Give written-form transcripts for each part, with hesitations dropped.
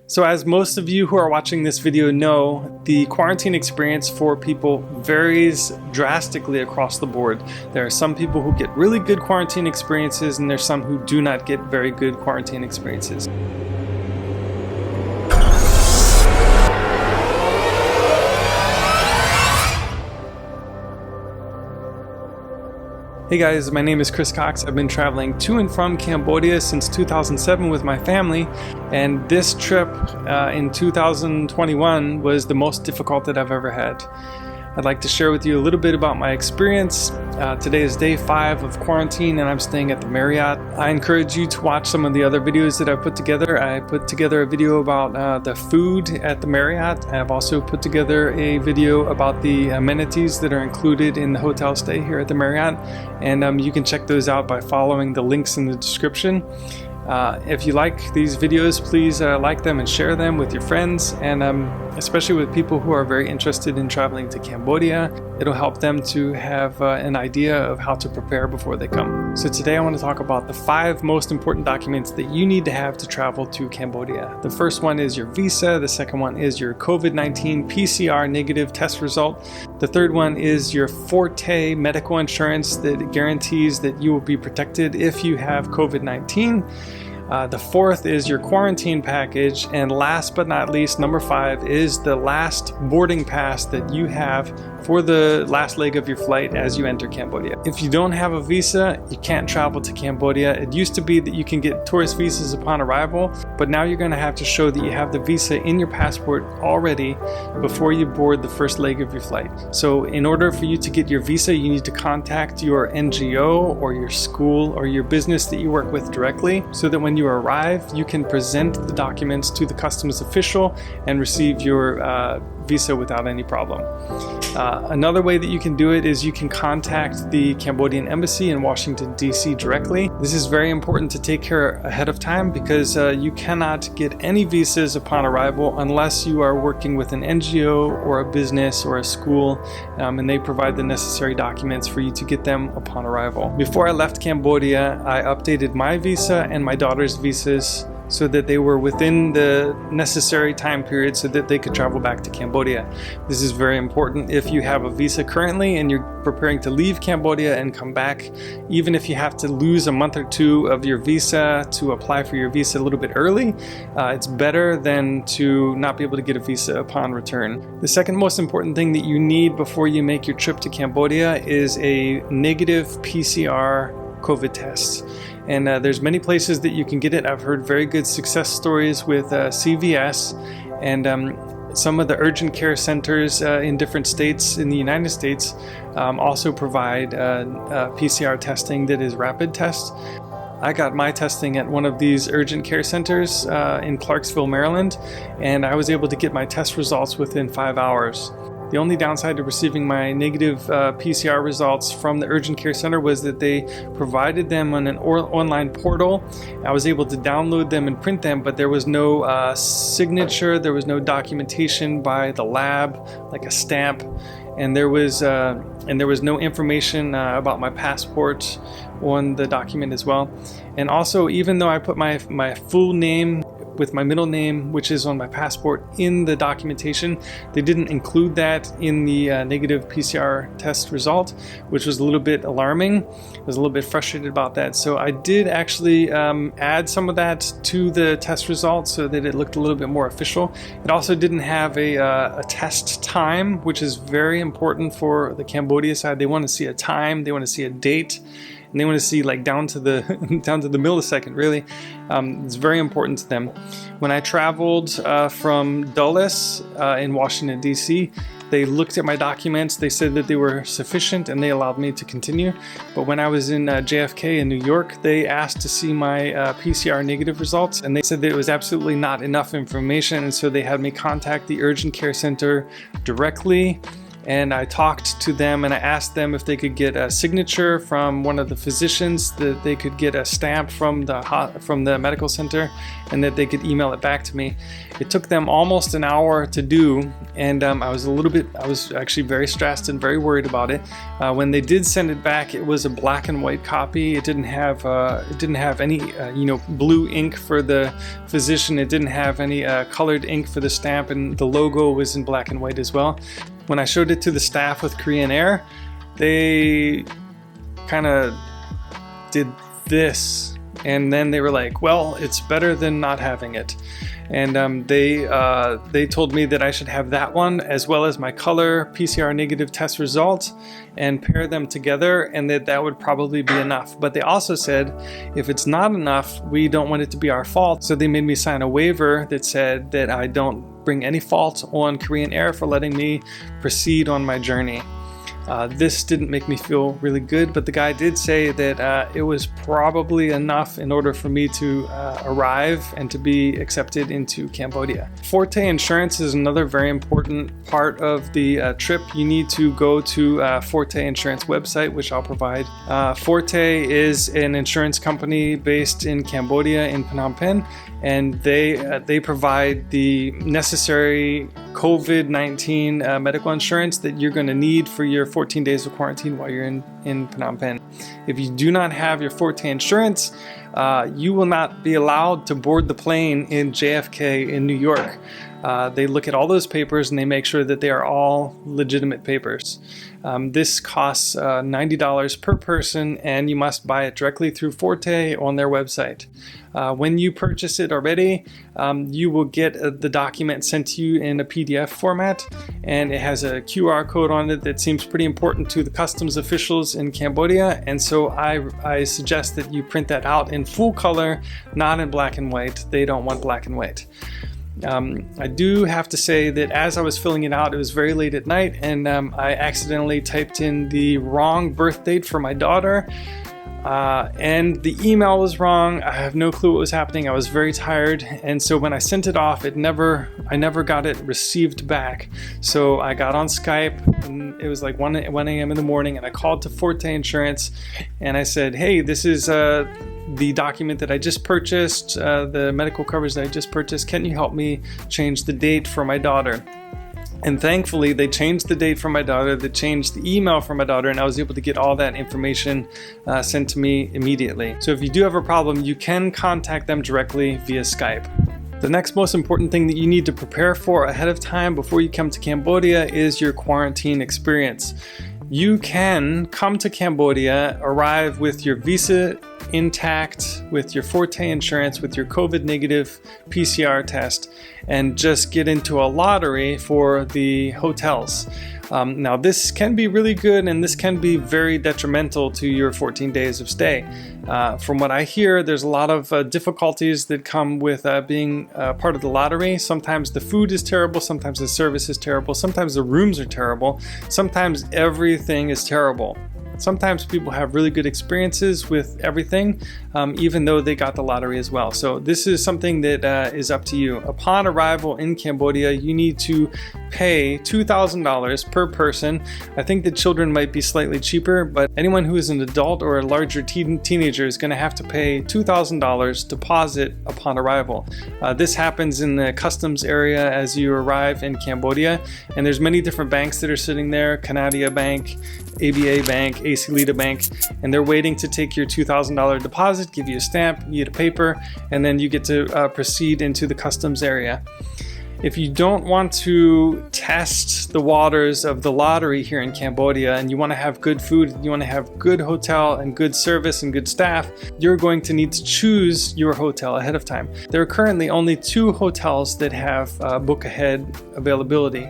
So as most of you who are watching this video know, the quarantine experience for people varies drastically across the board. There are some people who get really good quarantine experiences, and there's some who do not get very good quarantine experiences. Hey guys, my name is Chris Cox. I've been traveling to and from Cambodia since 2007 with my family, and this trip in 2021 was the most difficult that I've ever had. I'd like to share with you a little bit about my experience. Today is day 5 of quarantine and I'm staying at the Marriott. I encourage you to watch some of the other videos that I put together. I put together a video about the food at the Marriott. I've also put together a video about the amenities that are included in the hotel stay here at the Marriott. And you can check those out by following the links in the description. If you like these videos, please like them and share them with your friends, and especially with people who are very interested in traveling to Cambodia. It'll help them to have an idea of how to prepare before they come. So today I want to talk about the 5 most important documents that you need to have to travel to Cambodia. The first one is your visa. The second one is your COVID-19 PCR negative test result. The third one is your Forte medical insurance that guarantees that you will be protected if you have COVID-19. The fourth is your quarantine package, and last but not least, number 5 is the last boarding pass that you have for the last leg of your flight as you enter Cambodia. If you don't have a visa, you can't travel to Cambodia. It used to be that you can get tourist visas upon arrival, but now you're going to have to show that you have the visa in your passport already before you board the first leg of your flight. So in order for you to get your visa, you need to contact your NGO or your school or your business that you work with directly, so that when you arrive, you can present the documents to the customs official and receive your visa without any problem. Another way that you can do it is you can contact the Cambodian embassy in Washington, D.C. directly. This is very important to take care ahead of time because you cannot get any visas upon arrival unless you are working with an NGO or a business or a school, and they provide the necessary documents for you to get them upon arrival. Before I left Cambodia, I updated my visa and my daughter's visas so that they were within the necessary time period so that they could travel back to Cambodia. This is very important if you have a visa currently and you're preparing to leave Cambodia and come back. Even if you have to lose a month or 2 of your visa to apply for your visa a little bit early, it's better than to not be able to get a visa upon return. The second most important thing that you need before you make your trip to Cambodia is a negative PCR COVID test. And there's many places that you can get it. I've heard very good success stories with CVS and some of the urgent care centers in different states in the United States also provide PCR testing that is rapid test. I got my testing at one of these urgent care centers in Clarksville, Maryland, and I was able to get my test results within 5 hours. The only downside to receiving my negative PCR results from the urgent care center was that they provided them on an online portal. I was able to download them and print them, but there was no signature, there was no documentation by the lab, like a stamp, and there was no information about my passport on the document as well. And also, even though I put my full name with my middle name, which is on my passport, in the documentation, they didn't include that in the negative PCR test result, which was a little bit alarming. I was a little bit frustrated about that. So I did actually add some of that to the test result so that it looked a little bit more official. It also didn't have a test time, which is very important for the Cambodia side. They want to see a time, they want to see a date, and they want to see like down to the millisecond, really. It's very important to them. When I traveled from Dulles in Washington, D.C., they looked at my documents, they said that they were sufficient, and they allowed me to continue. But when I was in JFK in New York, they asked to see my PCR negative results, and they said that it was absolutely not enough information, and so they had me contact the urgent care center directly and I talked to them and I asked them if they could get a signature from one of the physicians, that they could get a stamp from the medical center, and that they could email it back to me. It took them almost an hour to do, and I was actually very stressed and very worried about it. When they did send it back, it was a black and white copy. It didn't have any blue ink for the physician. It didn't have any colored ink for the stamp, and the logo was in black and white as well. When I showed it to the staff with Korean Air, they kind of did this, and then they were like, well, it's better than not having it. And they told me that I should have that one as well as my color PCR negative test results and pair them together, and that would probably be enough. But they also said if it's not enough, we don't want it to be our fault. So they made me sign a waiver that said that I don't bring any fault on Korean Air for letting me proceed on my journey. This didn't make me feel really good, but the guy did say that it was probably enough in order for me to arrive and to be accepted into Cambodia. Forte insurance is another very important part of the trip. You need to go to Forte insurance website, which I'll provide. Forte is an insurance company based in Cambodia, in Phnom Penh, and they provide the necessary COVID-19 medical insurance that you're going to need for your 14 days of quarantine while you're in Phnom Penh. If you do not have your Forte insurance, you will not be allowed to board the plane in JFK in New York. They look at all those papers and they make sure that they are all legitimate papers. This costs $90 per person, and you must buy it directly through Forte on their website. When you purchase it already, you will get the document sent to you in a PDF format, and it has a QR code on it that seems pretty important to the customs officials in Cambodia, and so I suggest that you print that out in full color, not in black and white. They don't want black and white. I do have to say that as I was filling it out, it was very late at night, and I accidentally typed in the wrong birth date for my daughter, and the email was wrong. I have no clue what was happening. I was very tired, and so when I sent it off, I never got it received back. So I got on Skype, and it was like 1 a.m. in the morning, and I called to Forte Insurance, and I said, hey, this is the document that I just purchased, the medical coverage that I just purchased. Can you help me change the date for my daughter? And thankfully, they changed the date for my daughter, they changed the email for my daughter, and I was able to get all that information sent to me immediately. So if you do have a problem, you can contact them directly via Skype. The next most important thing that you need to prepare for ahead of time before you come to Cambodia is your quarantine experience. You can come to Cambodia, arrive with your visa intact, with your Forte insurance, with your COVID negative PCR test, and just get into a lottery for the hotels. Now this can be really good, and this can be very detrimental to your 14 days of stay. From what I hear, there's a lot of difficulties that come with being part of the lottery. Sometimes the food is terrible, sometimes the service is terrible, sometimes the rooms are terrible, sometimes everything is terrible. Sometimes people have really good experiences with everything, even though they got the lottery as well. So this is something that is up to you. Upon arrival in Cambodia, you need to pay $2,000 per person. I think the children might be slightly cheaper, but anyone who is an adult or a larger teenager is going to have to pay $2,000 deposit upon arrival. This happens in the customs area as you arrive in Cambodia, and there's many different banks that are sitting there: Canadia Bank, ABA Bank, AC Lita Bank, and they're waiting to take your $2,000 deposit, give you a stamp, you get a paper, and then you get to proceed into the customs area. If you don't want to test the waters of the lottery here in Cambodia, and you want to have good food, you want to have good hotel and good service and good staff, you're going to need to choose your hotel ahead of time. There are currently only 2 hotels that have book ahead availability.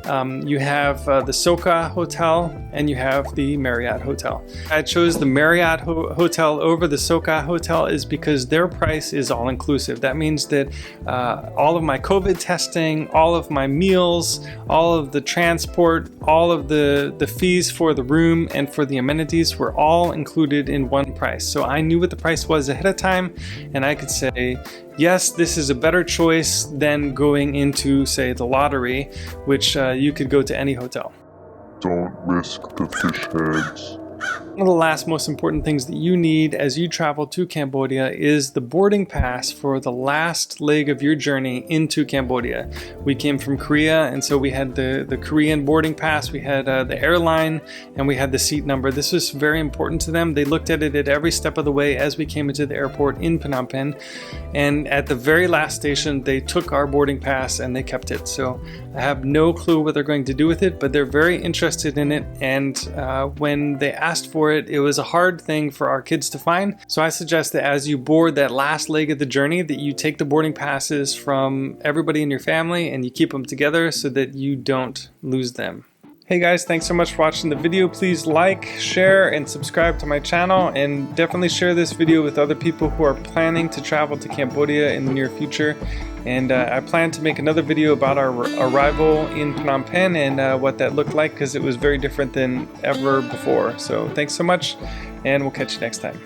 You have the Sokha Hotel and you have the Marriott Hotel. I chose the Marriott Hotel over the Sokha Hotel is because their price is all inclusive. That means that all of my COVID testing, all of my meals, all of the transport, all of the fees for the room and for the amenities were all included in one price. So I knew what the price was ahead of time, and I could say, yes, this is a better choice than going into, say, the lottery, which you could go to any hotel. don't risk the fish heads. One of the last most important things that you need as you travel to Cambodia is the boarding pass for the last leg of your journey into Cambodia. We came from Korea, and so we had the Korean boarding pass, we had the airline, and we had the seat number. This was very important to them. They looked at it at every step of the way as we came into the airport in Phnom Penh, and at the very last station they took our boarding pass and they kept it. So I have no clue what they're going to do with it, but they're very interested in it, and when they asked for it, it was a hard thing for our kids to find. So I suggest that as you board that last leg of the journey, that you take the boarding passes from everybody in your family and you keep them together so that you don't lose them. Hey guys, thanks so much for watching the video. Please like, share, and subscribe to my channel, and definitely share this video with other people who are planning to travel to Cambodia in the near future. And I plan to make another video about our arrival in Phnom Penh and what that looked like, because it was very different than ever before. So thanks so much, and we'll catch you next time.